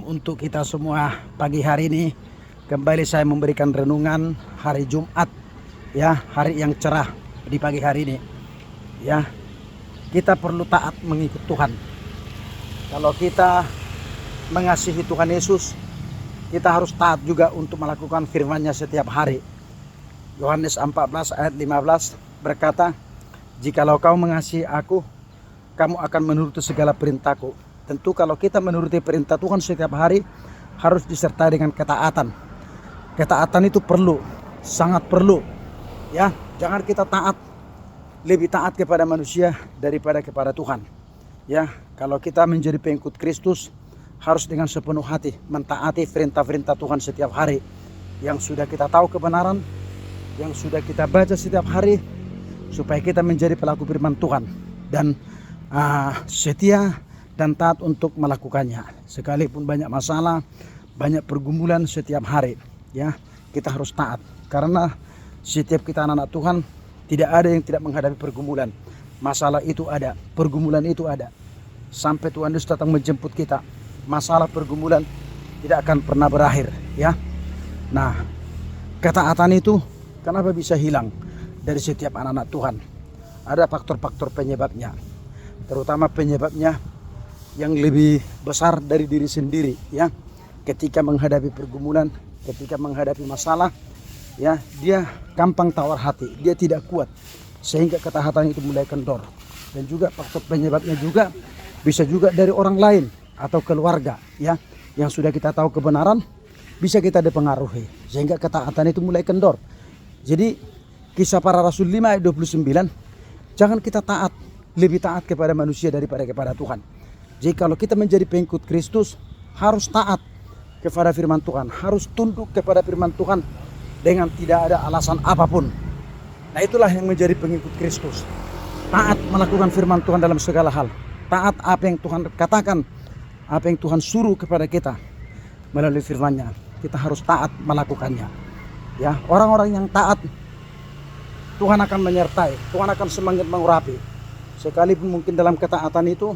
Untuk kita semua pagi hari ini kembali saya memberikan renungan hari Jumat, ya, hari yang cerah di pagi hari ini. Ya, kita perlu taat mengikut Tuhan. Kalau kita mengasihi Tuhan Yesus, kita harus taat juga untuk melakukan firman-Nya setiap hari. Yohanes 14 ayat 15 berkata, "Jikalau kau mengasihi aku, kamu akan menuruti segala perintahku." Tentu kalau kita menuruti perintah Tuhan setiap hari harus disertai dengan ketaatan. Ketaatan itu perlu, sangat perlu. Ya, jangan kita lebih taat kepada manusia daripada kepada Tuhan. Ya, kalau kita menjadi pengikut Kristus harus dengan sepenuh hati mentaati perintah-perintah Tuhan setiap hari. Yang sudah kita tahu kebenaran, yang sudah kita baca setiap hari, supaya kita menjadi pelaku firman Tuhan dan setia dan taat untuk melakukannya. Sekalipun banyak masalah, banyak pergumulan setiap hari, ya, kita harus taat. Karena setiap kita anak-anak Tuhan, tidak ada yang tidak menghadapi pergumulan. Masalah itu ada, pergumulan itu ada. Sampai Tuhan Yesus datang menjemput kita, masalah pergumulan tidak akan pernah berakhir, ya. Nah, ketaatan itu kenapa bisa hilang dari setiap anak-anak Tuhan? Ada faktor-faktor penyebabnya. Terutama penyebabnya yang lebih besar dari diri sendiri, ya. Ketika menghadapi pergumulan, ketika menghadapi masalah, ya, dia gampang tawar hati, dia tidak kuat, sehingga ketaatan itu mulai kendor. Dan juga faktor penyebabnya juga bisa juga dari orang lain atau keluarga, ya, yang sudah kita tahu kebenaran bisa kita dipengaruhi, sehingga ketaatan itu mulai kendor. Jadi Kisah Para Rasul 5 ayat 29, jangan kita lebih taat kepada manusia daripada kepada Tuhan. Jadi kalau kita menjadi pengikut Kristus, harus taat kepada firman Tuhan, harus tunduk kepada firman Tuhan dengan tidak ada alasan apapun. Nah, itulah yang menjadi pengikut Kristus. Taat melakukan firman Tuhan dalam segala hal. Taat apa yang Tuhan katakan, apa yang Tuhan suruh kepada kita melalui firman-Nya. Kita harus taat melakukannya. Ya, orang-orang yang taat, Tuhan akan menyertai, Tuhan akan semakin mengurapi. Sekalipun mungkin dalam ketaatan itu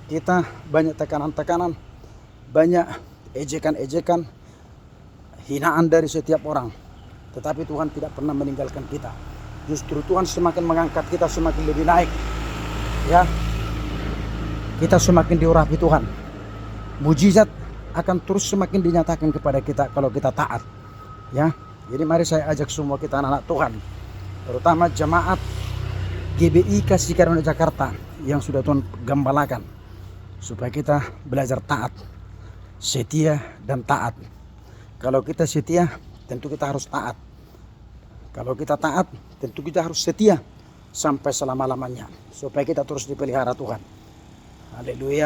kita banyak tekanan-tekanan, banyak ejekan-ejekan, hinaan dari setiap orang. Tetapi Tuhan tidak pernah meninggalkan kita. Justru Tuhan semakin mengangkat kita, semakin lebih naik. Ya, kita semakin diurapi Tuhan. Mujizat akan terus semakin dinyatakan kepada kita kalau kita taat. Ya, jadi mari saya ajak semua kita anak-anak Tuhan, terutama jemaat GBI Kasih Karunia Jakarta yang sudah Tuhan gembalakan, supaya kita belajar taat, setia dan taat. Kalau kita setia, tentu kita harus taat. Kalau kita taat, tentu kita harus setia sampai selama-lamanya, supaya kita terus dipelihara Tuhan. Haleluya.